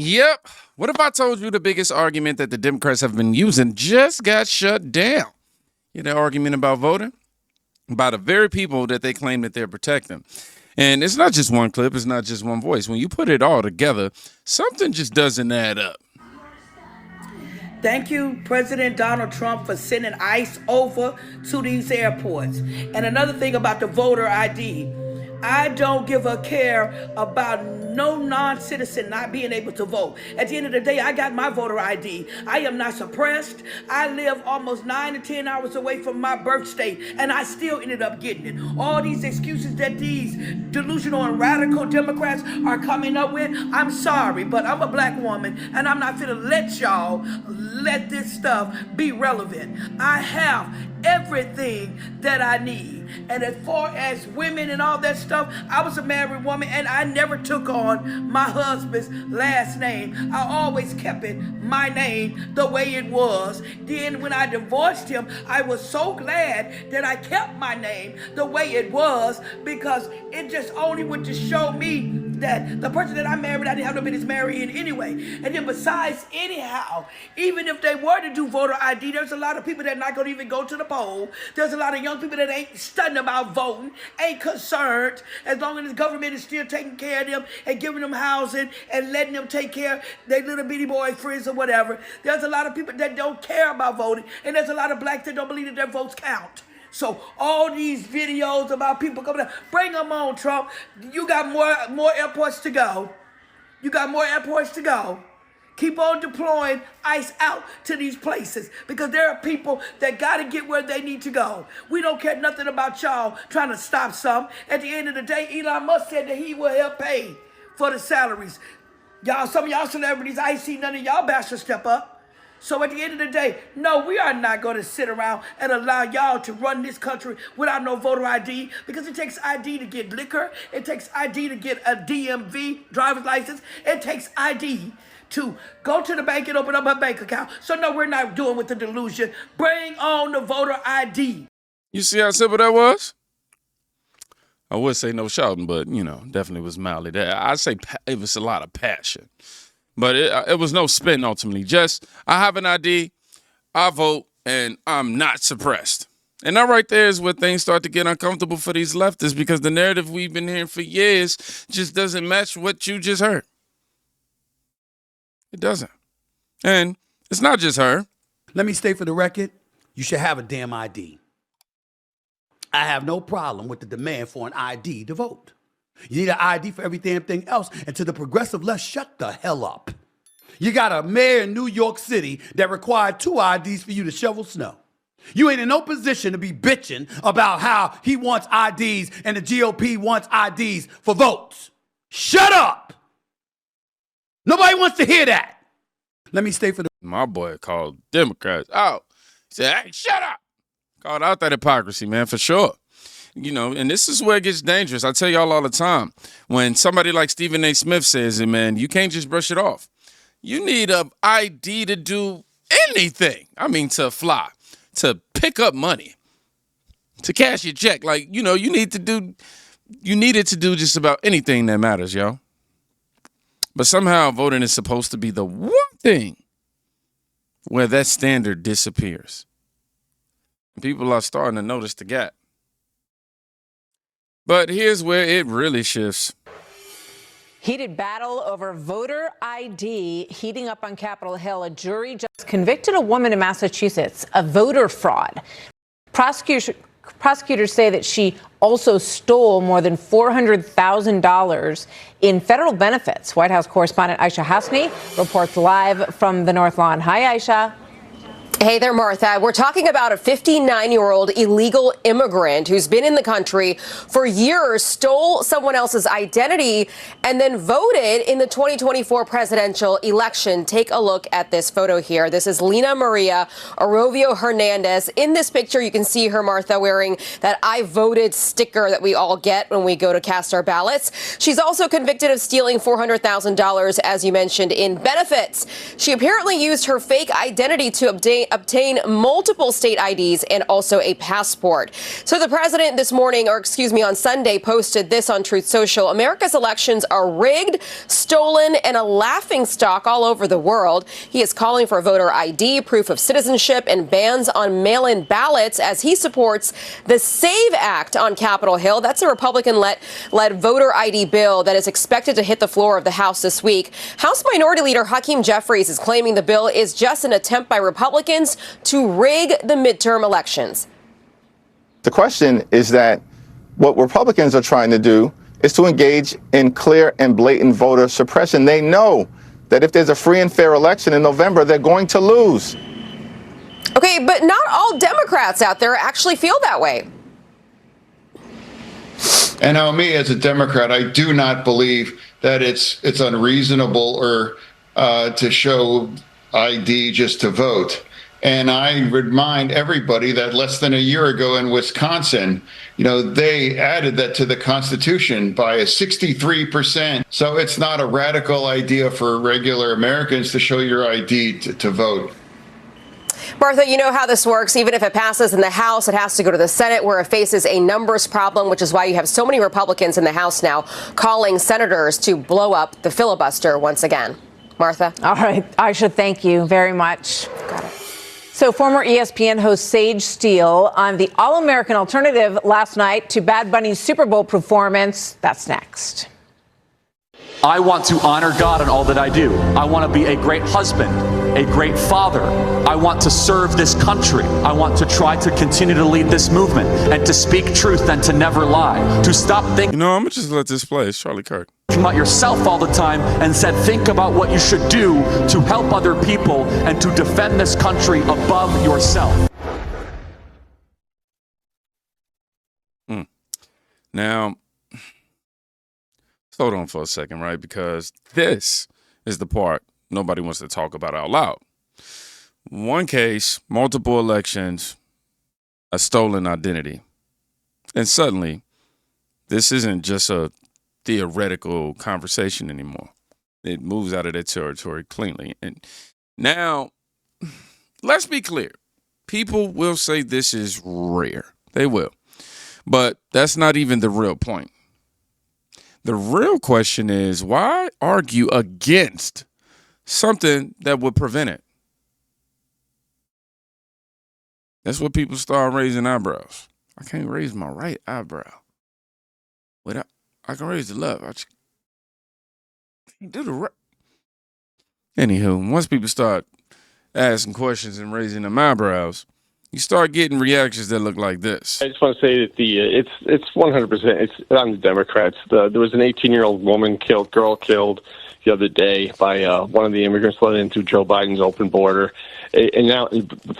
Yep. What if I told you the biggest argument that the Democrats have been using just got shut down? That argument about voting? By the very people that they claim that they're protecting. And it's not just one clip. It's not just one voice. When you put it all together, something just doesn't add up. Thank you, President Donald Trump, for sending ICE over to these airports. And another thing about the voter ID, I don't give a care about no non-citizen not being able to vote. At the end of the day, I got my voter ID. I am not suppressed. I live almost 9 to 10 hours away from my birth state, and I still ended up getting it. All these excuses that these delusional and radical Democrats are coming up with, I'm sorry, but I'm a black woman, and I'm not gonna let y'all let this stuff be relevant. I have everything that I need. And as far as women and all that stuff, I was a married woman and I never took on my husband's last name. I always kept it my name the way it was. Then when I divorced him, I was so glad that I kept my name the way it was, because it just only would just show me that the person that I married, I didn't have no business marrying anyway. And then besides, anyhow, even if they were to do voter ID, there's a lot of people that are not going to even go to the poll. There's a lot of young people that ain't studying about voting, ain't concerned, as long as the government is still taking care of them and giving them housing and letting them take care of their little bitty boyfriends or whatever. There's a lot of people that don't care about voting, and there's a lot of blacks that don't believe that their votes count. So all these videos about people coming out, bring them on, Trump. You got more airports to go. You got more airports to go. Keep on deploying ICE out to these places, because there are people that got to get where they need to go. We don't care nothing about y'all trying to stop some. At the end of the day, Elon Musk said that he will help pay for the salaries. Y'all, some of y'all celebrities, I ain't seen none of y'all bastards step up. So at the end of the day, no, we are not going to sit around and allow y'all to run this country without no voter ID, because it takes ID to get liquor. It takes ID to get a DMV driver's license. It takes ID to go to the bank and open up a bank account. So no, we're not doing with the delusion. Bring on the voter ID. You see how simple that was? I would say no shouting, but, definitely was mildly there. I'd say it was a lot of passion. But it was no spin, ultimately. Just, I have an ID, I vote, and I'm not suppressed. And that right there is where things start to get uncomfortable for these leftists, because the narrative we've been hearing for years just doesn't match what you just heard. It doesn't. And it's not just her. Let me state for the record, you should have a damn ID. I have no problem with the demand for an ID to vote. You need an ID for every damn thing else. And to the progressive left, shut the hell up. You got a mayor in New York City that required 2 IDs for you to shovel snow. You ain't in no position to be bitching about how he wants IDs and the GOP wants IDs for votes. Shut up. Nobody wants to hear that. Let me stay for the... My boy called Democrats out. He said, hey, shut up. Called out that hypocrisy, man, for sure. And this is where it gets dangerous. I tell y'all all the time, when somebody like Stephen A. Smith says it, man, you can't just brush it off. You need an ID to do anything. I mean, to fly, to pick up money, to cash your check. You need it to do just about anything that matters, yo. But somehow voting is supposed to be the one thing where that standard disappears. People are starting to notice the gap. But here's where it really shifts. Heated battle over voter ID heating up on Capitol Hill. A jury just convicted a woman in Massachusetts of voter fraud. Prosecutors say that she also stole more than $400,000 in federal benefits. White House correspondent Aisha Hasmi reports live from the North Lawn. Hi, Aisha. Hey there, Martha. We're talking about a 59-year-old illegal immigrant who's been in the country for years, stole someone else's identity, and then voted in the 2024 presidential election. Take a look at this photo here. This is Lina Maria Arovio Hernandez. In this picture, you can see her, Martha, wearing that I voted sticker that we all get when we go to cast our ballots. She's also convicted of stealing $400,000, as you mentioned, in benefits. She apparently used her fake identity to obtain obtain multiple state IDs and also a passport. So the president this morning, on Sunday, posted this on Truth Social. America's elections are rigged, stolen, and a laughingstock all over the world. He is calling for voter ID, proof of citizenship, and bans on mail-in ballots as he supports the SAVE Act on Capitol Hill. That's a Republican-led voter ID bill that is expected to hit the floor of the House this week. House Minority Leader Hakeem Jeffries is claiming the bill is just an attempt by Republicans to rig the midterm elections. The question is that what Republicans are trying to do is to engage in clear and blatant voter suppression. They know that if there's a free and fair election in November, they're going to lose. Okay, but not all Democrats out there actually feel that way. And now, me as a Democrat, I do not believe that it's unreasonable or to show ID just to vote. And I remind everybody that less than a year ago in Wisconsin, they added that to the Constitution by a 63%. So it's not a radical idea for regular Americans to show your ID to vote. Martha, you know how this works. Even if it passes in the House, it has to go to the Senate, where it faces a numbers problem, which is why you have so many Republicans in the House now calling senators to blow up the filibuster once again. Martha? All right. Aisha, thank you very much. Got it. So former ESPN host Sage Steele on the All-American Alternative last night to Bad Bunny's Super Bowl performance. That's next. I want to honor God in all that I do. I want to be a great husband, a great father. I want to serve this country. I want to try to continue to lead this movement and to speak truth and to never lie. To stop thinking. I'm going to just let this play. It's Charlie Kirk. About yourself all the time and said, think about what you should do to help other people and to defend this country above yourself. Now, hold on for a second, right? Because this is the part nobody wants to talk about out loud. One case, multiple elections, a stolen identity. And suddenly, this isn't just a theoretical conversation anymore. It moves out of that territory cleanly. And now, let's be clear. People will say this is rare. They will. But that's not even the real point. The real question is, why argue against something that would prevent it? That's what people start raising eyebrows. I can't raise my right eyebrow. I can raise the left. I just can't do the right. Anywho, once people start asking questions and raising them eyebrows, you start getting reactions that look like this. I just want to say that it's 100%. It's on the Democrats. There was an 18-year-old girl killed the other day by one of the immigrants let in through Joe Biden's open border. And now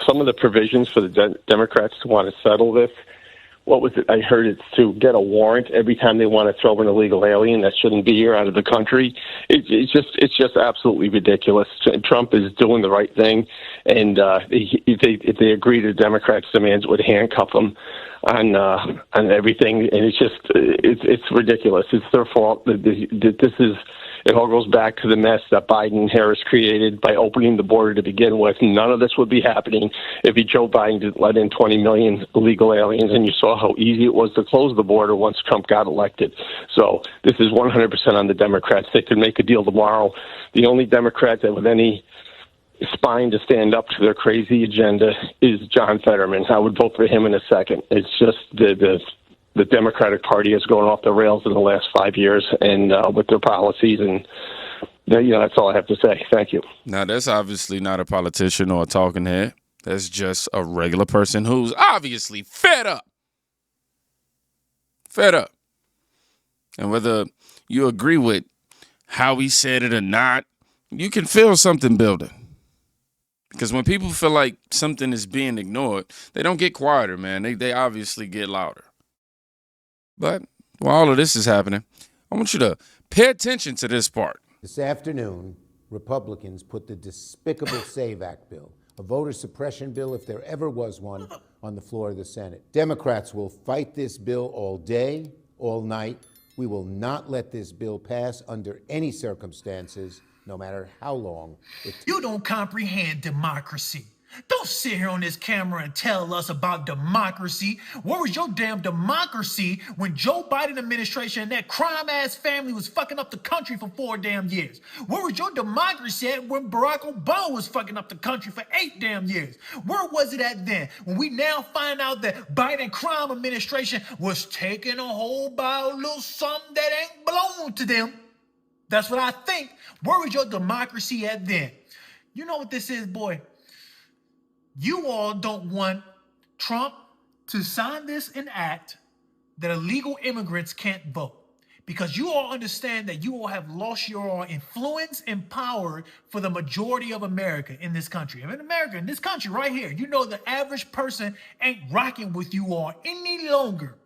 some of the provisions for the Democrats to want to settle this, what was it? I heard it's to get a warrant every time they want to throw an illegal alien that shouldn't be here out of the country. It's just absolutely ridiculous. Trump is doing the right thing, and if they agree to Democrats' demands, would handcuff them on everything, and it's ridiculous. It's their fault. It all goes back to the mess that Biden and Harris created by opening the border to begin with. None of this would be happening if Joe Biden didn't let in 20 million illegal aliens, and you saw how easy it was to close the border once Trump got elected. So this is 100% on the Democrats. They could make a deal tomorrow. The only Democrat that with any spine to stand up to their crazy agenda is John Fetterman. I would vote for him in a second. It's just the Democratic Party has gone off the rails in the last 5 years, and with their policies, and that's all I have to say. Thank you. Now, that's obviously not a politician or a talking head. That's just a regular person who's obviously fed up. Fed up. And whether you agree with how he said it or not, you can feel something building. Because when people feel like something is being ignored, they don't get quieter, man. They obviously get louder. But while all of this is happening, I want you to pay attention to this part. This afternoon, Republicans put the despicable SAVE Act bill, a voter suppression bill if there ever was one, on the floor of the Senate. Democrats will fight this bill all day, all night. We will not let this bill pass under any circumstances, no matter how long it takes. You don't comprehend democracy. Don't sit here on this camera and tell us about democracy. Where was your damn democracy when Joe Biden administration and that crime-ass family was fucking up the country for 4 damn years? Where was your democracy at when Barack Obama was fucking up the country for 8 damn years? Where was it at then? When we now find out that Biden crime administration was taking a whole by a little something that ain't belong to them. That's what I think. Where was your democracy at then? You know what this is, boy? You all don't want Trump to sign this and act that illegal immigrants can't vote, because you all understand that you all have lost your influence and power for the majority of America in this country. In America, in this country right here, you know the average person ain't rocking with you all any longer.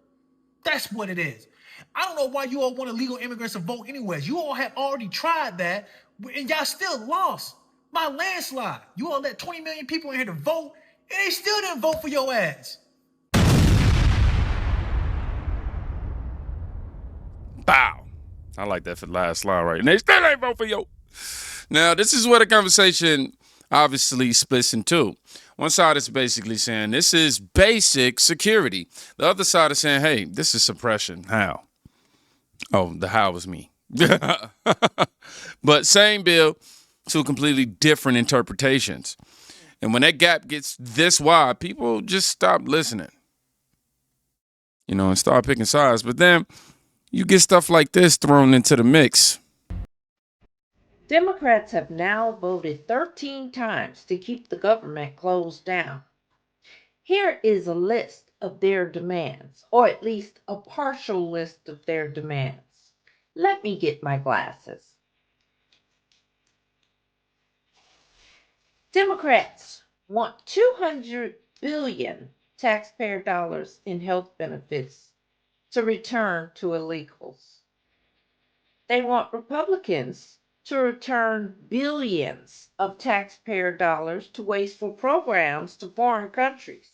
That's what it is. I don't know why you all want illegal immigrants to vote anyways. You all have already tried that, and y'all still lost by landslide. You all let 20 million people in here to vote, and they still didn't vote for your ass. Bow. I like that for the last slide right. And they still ain't vote for you. Now, this is where the conversation obviously splits in two. One side is basically saying this is basic security. The other side is saying, hey, this is suppression. How? Oh, the how was me. But same bill, two completely different interpretations. And when that gap gets this wide, people just stop listening, and start picking sides. But then you get stuff like this thrown into the mix. Democrats have now voted 13 times to keep the government closed down. Here is a list of their demands, or at least a partial list of their demands. Let me get my glasses. Democrats want $200 billion taxpayer dollars in health benefits to return to illegals. They want Republicans to return billions of taxpayer dollars to wasteful programs to foreign countries.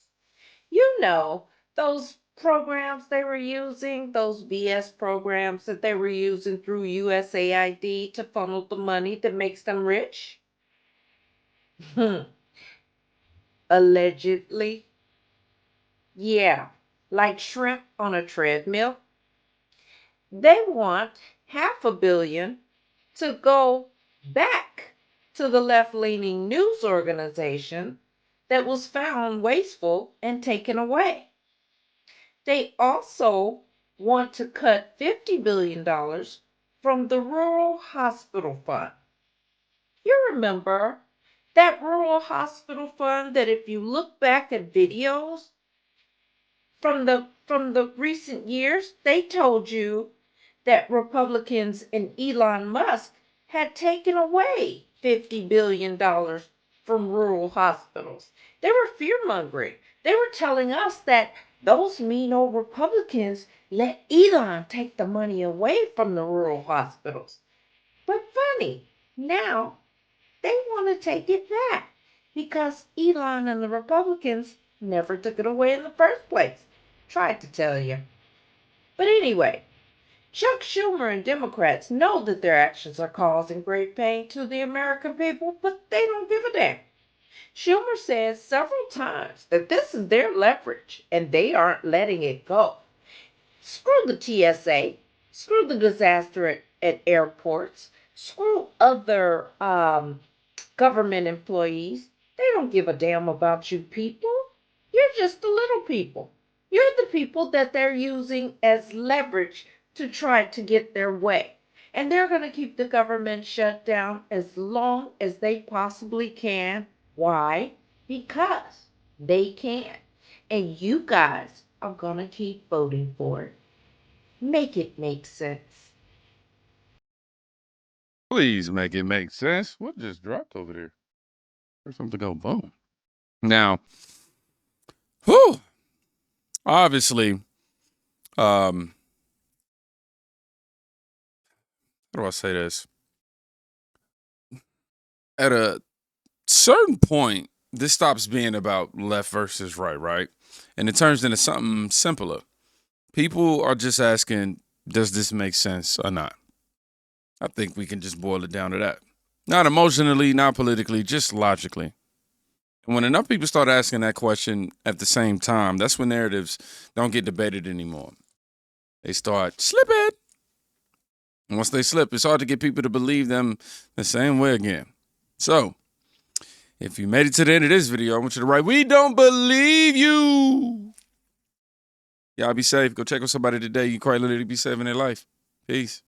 You know, those programs they were using, those BS programs that they were using through USAID to funnel the money that makes them rich. Allegedly. Yeah, like shrimp on a treadmill. They want $500 million to go back to the left-leaning news organization that was found wasteful and taken away. They also want to cut $50 billion from the Rural Hospital Fund. You remember that Rural Hospital Fund that if you look back at videos from the recent years, they told you that Republicans and Elon Musk had taken away $50 billion from rural hospitals. They were fear-mongering. They were telling us that those mean old Republicans let Elon take the money away from the rural hospitals. But funny, now they want to take it back because Elon and the Republicans never took it away in the first place. Tried to tell you. But anyway, Chuck Schumer and Democrats know that their actions are causing great pain to the American people, but they don't give a damn. Schumer says several times that this is their leverage and they aren't letting it go. Screw the TSA, screw the disaster at airports, screw other government employees. They don't give a damn about you people. You're just the little people. You're the people that they're using as leverage to try to get their way. And they're going to keep the government shut down as long as they possibly can. Why? Because they can. And you guys are going to keep voting for it. Make it make sense. Please make it make sense. What just dropped over there? There's something to go boom. Now, obviously, how do I say this? At a certain point, this stops being about left versus right? And it turns into something simpler. People are just asking, does this make sense or not? I think we can just boil it down to that. Not emotionally, not politically, just logically. And when enough people start asking that question at the same time, that's when narratives don't get debated anymore. They start slipping. And once they slip, it's hard to get people to believe them the same way again. So, if you made it to the end of this video, I want you to write, "We don't believe you." Y'all be safe. Go check on somebody today. You quite literally be saving their life. Peace.